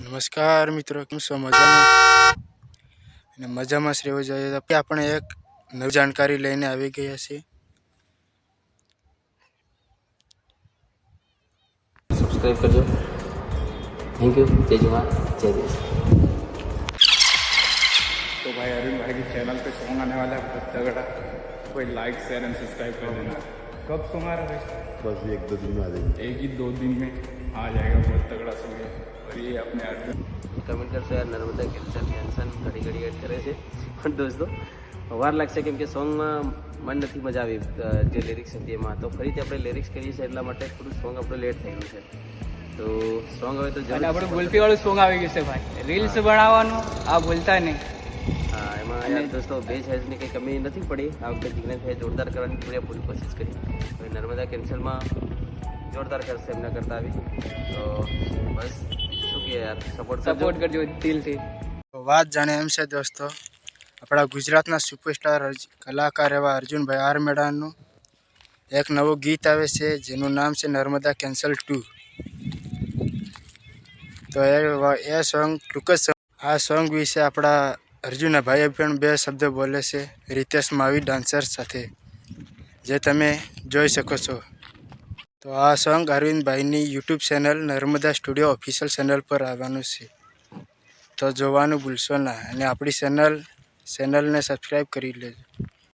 નમસ્કાર મિત્રો, કેમ છો? મજામાં અને મજામાં જ રહેવું જોઈએ. તો આપણે એક નવી જાણકારી લઈને આવી ગયા છીએ. सब्सक्राइब कर दो। Thank you. जय जवान जय देश। तो भाई अरुण भाई की चैनल पे सॉन्ग आने वाला है बहुत तगड़ा, कोई लाइक शेयर एंड सब्सक्राइब कर देना। कब सॉन्ग आ रहा है? बस एक दो दिन में आ जाएगी। एक ही 2 दिन में आ जाएगा, बहुत तगड़ा सॉन्ग है। और ये अपने अर्जुन કમેન્ટ કરશો યાર, નર્મદા કેન્સર ટેન્શન ઘડી ઘડી એડ કરે છે. પણ દોસ્તો વાર લાગશે, કેમ કે સોંગમાં મન નથી મજા આવી જે લિરિક્સ હતી એમાં. તો ફરીથી આપણે લિરિક્સ કરીએ છીએ, એટલા માટે થોડું સોંગ આપણું લેટ થઈ ગયું છે. તો સોંગ હવે તો આપણું બોલતી વાળું સોંગ આવી ગયું છે ભાઈ. રીલ્સ બનાવવાનું આ બોલતા નહીં. હા, એમાં યાર દોસ્તો બે સાઇઝની કંઈ કમી નથી પડી. આ વખતે જિગ્નેશ ભાઈ જોરદાર કરવાની પૂરેપૂરી કોશિશ કરી. હવે નર્મદા કેન્સરમાં જોરદાર કરશે એમના કરતા આવી. તો બસ શું કહે યાર, સપોર્ટ કરજો દિલથી. વાત જાણે એમ છે દોસ્તો, આપણા ગુજરાતના સુપરસ્ટાર કલાકાર એવા અર્જુનભાઈ આર મેડાનું એક નવું ગીત આવે છે, જેનું નામ છે નર્મદા કેન્સલ 2. તો એ સોંગ ટૂંક જ આ સોંગ વિશે આપણા અર્જુનના ભાઈએ પણ 2 શબ્દો બોલે છે રિતેશ માવી ડાન્સર સાથે, જે તમે જોઈ શકો છો. તો આ સોંગ અરવિંદભાઈની YouTube channel Narmada studio official channel પર આવવાનું છે. તો જોવાનું ભૂલશો ના, અને આપણી ચેનલને સબસ્ક્રાઈબ કરી લેજો.